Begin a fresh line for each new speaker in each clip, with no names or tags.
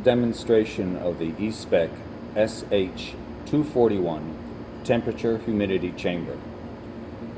demonstration of the Espec SH241 temperature humidity chamber.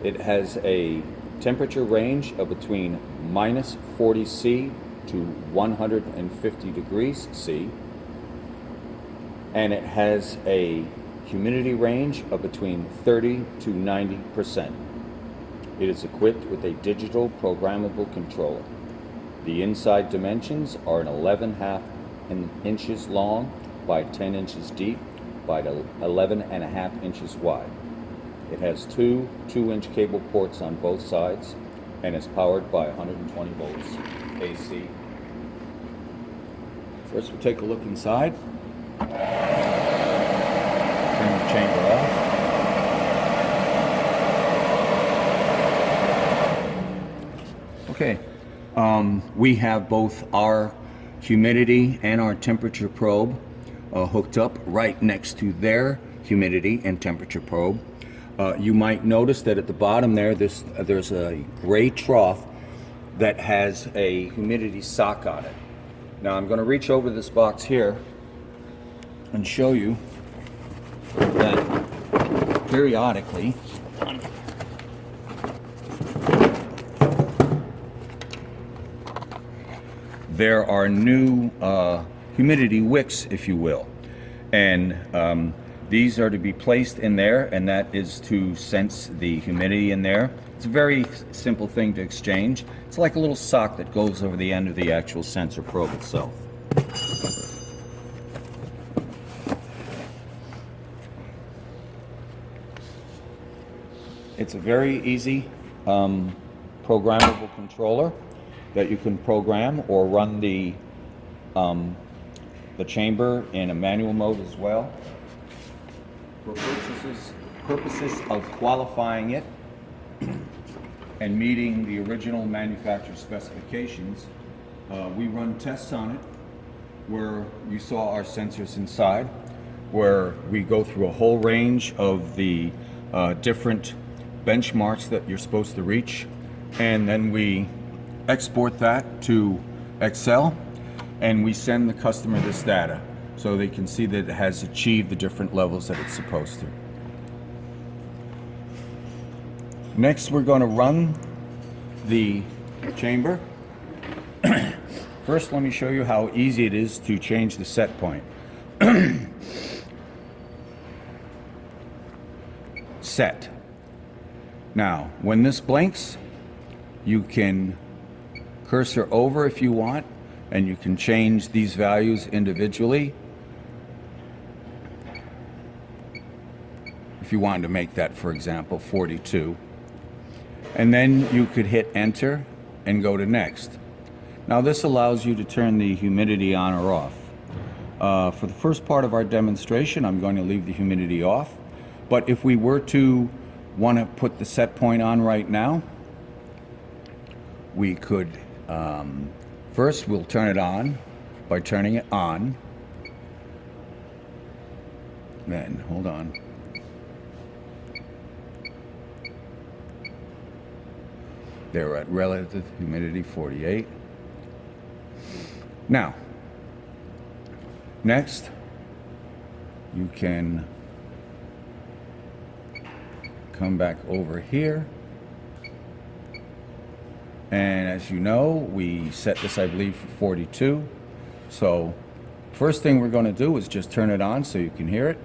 It has a temperature range of between minus 40 C to 150 degrees C, and it has a humidity range of between 30 to 90%. It is equipped with a digital programmable controller. The inside dimensions are an 11.5 inches long by 10 inches deep by 11.5 inches wide. It has two 2-inch cable ports on both sides and is powered by 120 volts AC. First we'll take a look inside. Turn the chamber off. Okay, we have both our humidity and our temperature probe hooked up right next to their humidity and temperature probe. You might notice that at the bottom there, there's a gray trough that has a humidity sock on it. Now I'm going to reach over this box here and show you that periodically there are new humidity wicks, if you will, and these are to be placed in there, and that is to sense the humidity in there. It's a very simple thing to exchange. It's like a little sock that goes over the end of the actual sensor probe itself. It's a very easy programmable controller that you can program or run the chamber in a manual mode as well. For purposes of qualifying it and meeting the original manufacturer specifications, we run tests on it where you saw our sensors inside, where we go through a whole range of the different benchmarks that you're supposed to reach, and then we export that to Excel and we send the customer this data so they can see that it has achieved the different levels that it's supposed to. Next, we're going to run the chamber. First, let me show you how easy it is to change the set point. Set. Now, when this blinks, you can cursor over if you want, and you can change these values individually. If you wanted to make that, for example, 42. And then you could hit enter and go to next. Now this allows you to turn the humidity on or off. For the first part of our demonstration, I'm going to leave the humidity off. But if we were to want to put the set point on right now, we could, first we'll turn it on by turning it on. Then, hold on. They're at relative humidity 48. Now, next, you can come back over here. And as you know, we set this, I believe, for 42. So, first thing we're going to do is just turn it on so you can hear it.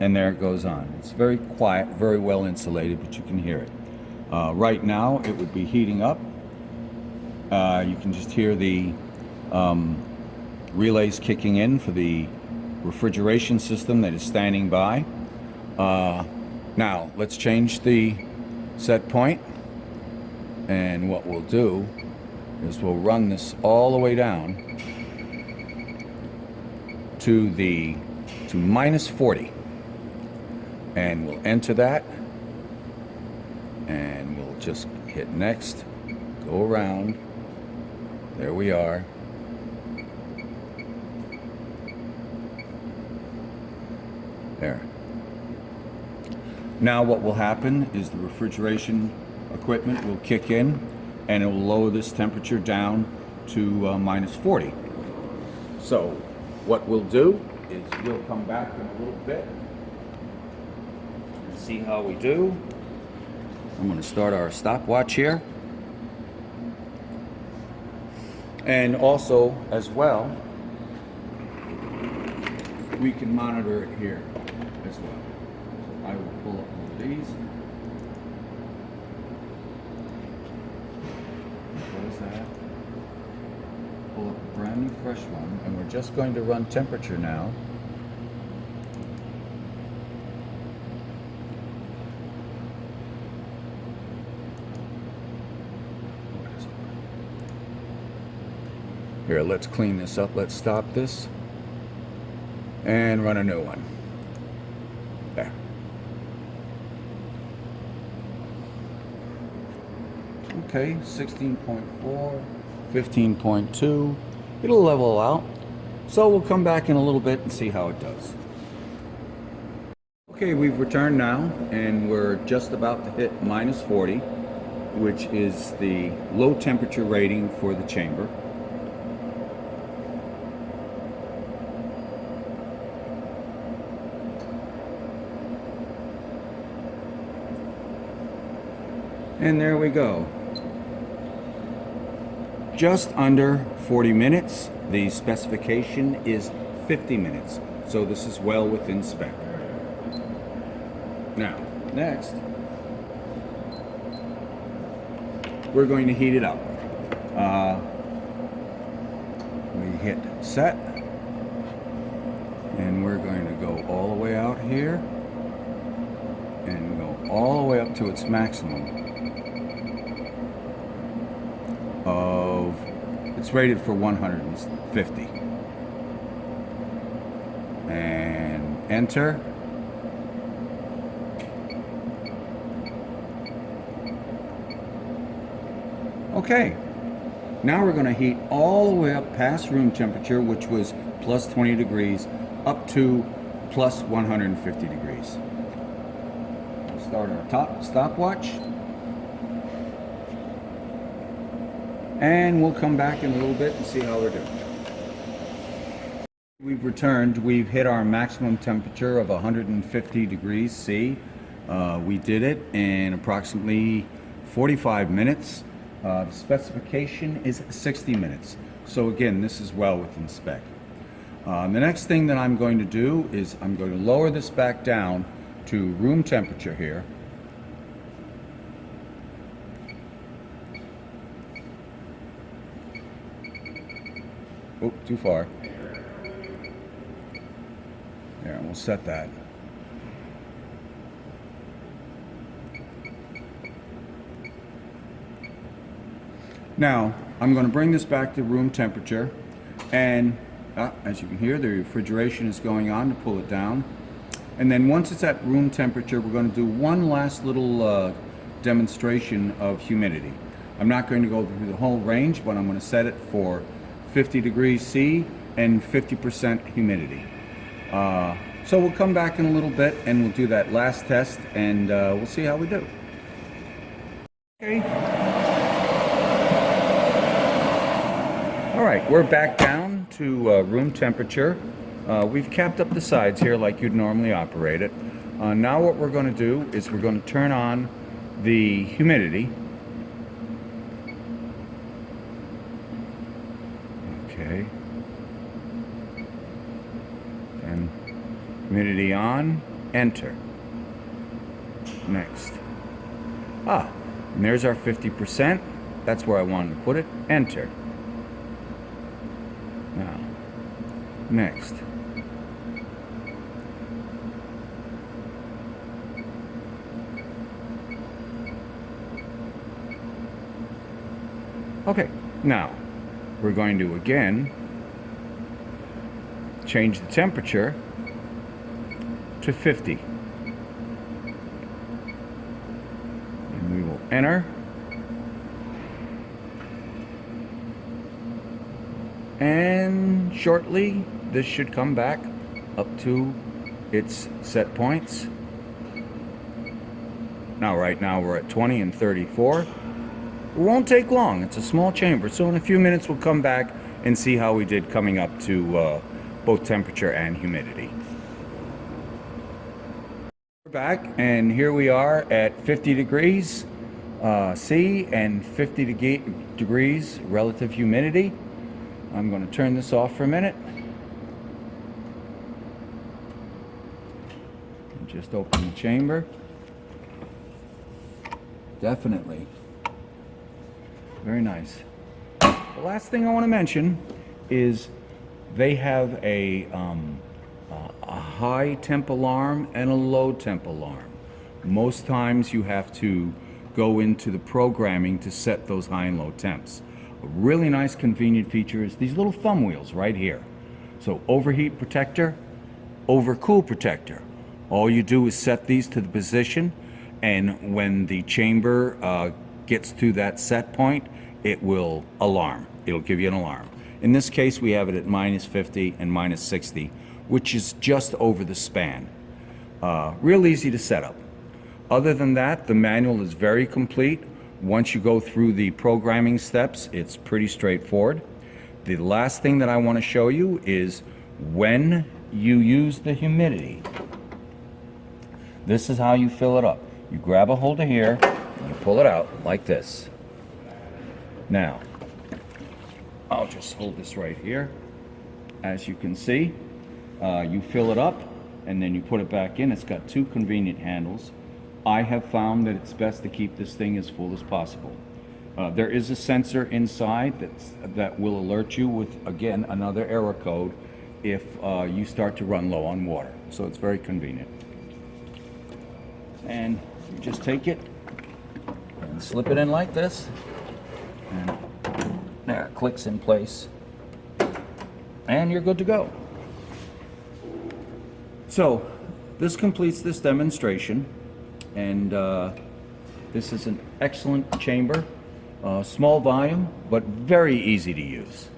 And there it goes on. It's very quiet, very well insulated, but you can hear it. Right now, it would be heating up. You can just hear the relays kicking in for the refrigeration system that is standing by. Now, let's change the set point. And what we'll do is we'll run this all the way down to minus 40. And we'll enter that, and we'll just hit next, go around, there we are. There. Now what will happen is the refrigeration equipment will kick in and it will lower this temperature down to minus 40. So what we'll do is we'll come back in a little bit and see how we do. I'm going to start our stopwatch here. And also, as well, we can monitor it here as well. So I will pull up one of these. What is that? Pull up a brand new fresh one, and we're just going to run temperature now. Here, let's clean this up. Let's stop this and run a new one. There. Okay, 16.4, 15.2. It'll level out. So we'll come back in a little bit and see how it does. Okay, we've returned now, and we're just about to hit minus 40, which is the low temperature rating for the chamber. And there we go. Just under 40 minutes. The specification is 50 minutes. So this is well within spec. Now, next, we're going to heat it up. We hit set. And we're going to go all the way out here. And go all the way up to its maximum. It's rated for 150. And enter. Okay. Now we're going to heat all the way up past room temperature, which was plus 20 degrees, up to plus 150 degrees. Start our top stopwatch. And we'll come back in a little bit and see how we're doing. We've returned. We've hit our maximum temperature of 150 degrees C. We did it in approximately 45 minutes. The specification is 60 minutes. So again, this is well within spec. The next thing that I'm going to do is I'm going to lower this back down to room temperature here. Oh, too far. There, we'll set that. Now, I'm going to bring this back to room temperature, and as you can hear, the refrigeration is going on to pull it down. And then once it's at room temperature, we're going to do one last little demonstration of humidity. I'm not going to go through the whole range, but I'm going to set it for 50 degrees C and 50% humidity. So we'll come back in a little bit and we'll do that last test, and we'll see how we do. Okay. All right, we're back down to room temperature. We've capped up the sides here like you'd normally operate it. Now what we're going to do is we're going to turn on the humidity. Okay. And humidity on, enter. Next. And there's our 50%. That's where I wanted to put it. Enter. Now, next. Okay, now we're going to again change the temperature to 50. And we will enter. And shortly, this should come back up to its set points. Now, right now we're at 20 and 34. It won't take long. It's a small chamber, so in a few minutes we'll come back and see how we did coming up to both temperature and humidity. We're back, and here we are at 50 degrees C and 50 degrees relative humidity. I'm going to turn this off for a minute. Just open the chamber. Definitely. Very nice. The last thing I want to mention is they have a high temp alarm and a low temp alarm. Most times you have to go into the programming to set those high and low temps. A really nice convenient feature is these little thumb wheels right here. So overheat protector, overcool protector. All you do is set these to the position, and when the chamber gets to that set point, it will alarm. It'll give you an alarm. In this case, we have it at -50 and -60, which is just over the span. Real easy to set up. Other than that, the manual is very complete. Once you go through the programming steps, it's pretty straightforward. The last thing that I want to show you is when you use the humidity. This is how you fill it up. You grab a hold of here, and you pull it out like this. Now, I'll just hold this right here. As you can see, you fill it up, and then you put it back in. It's got two convenient handles. I have found that it's best to keep this thing as full as possible. There is a sensor inside that will alert you with, again, another error code if you start to run low on water. So it's very convenient. And you just take it and slip it in like this, and there, it clicks in place, and you're good to go. So this completes this demonstration, and this is an excellent chamber, small volume, but very easy to use.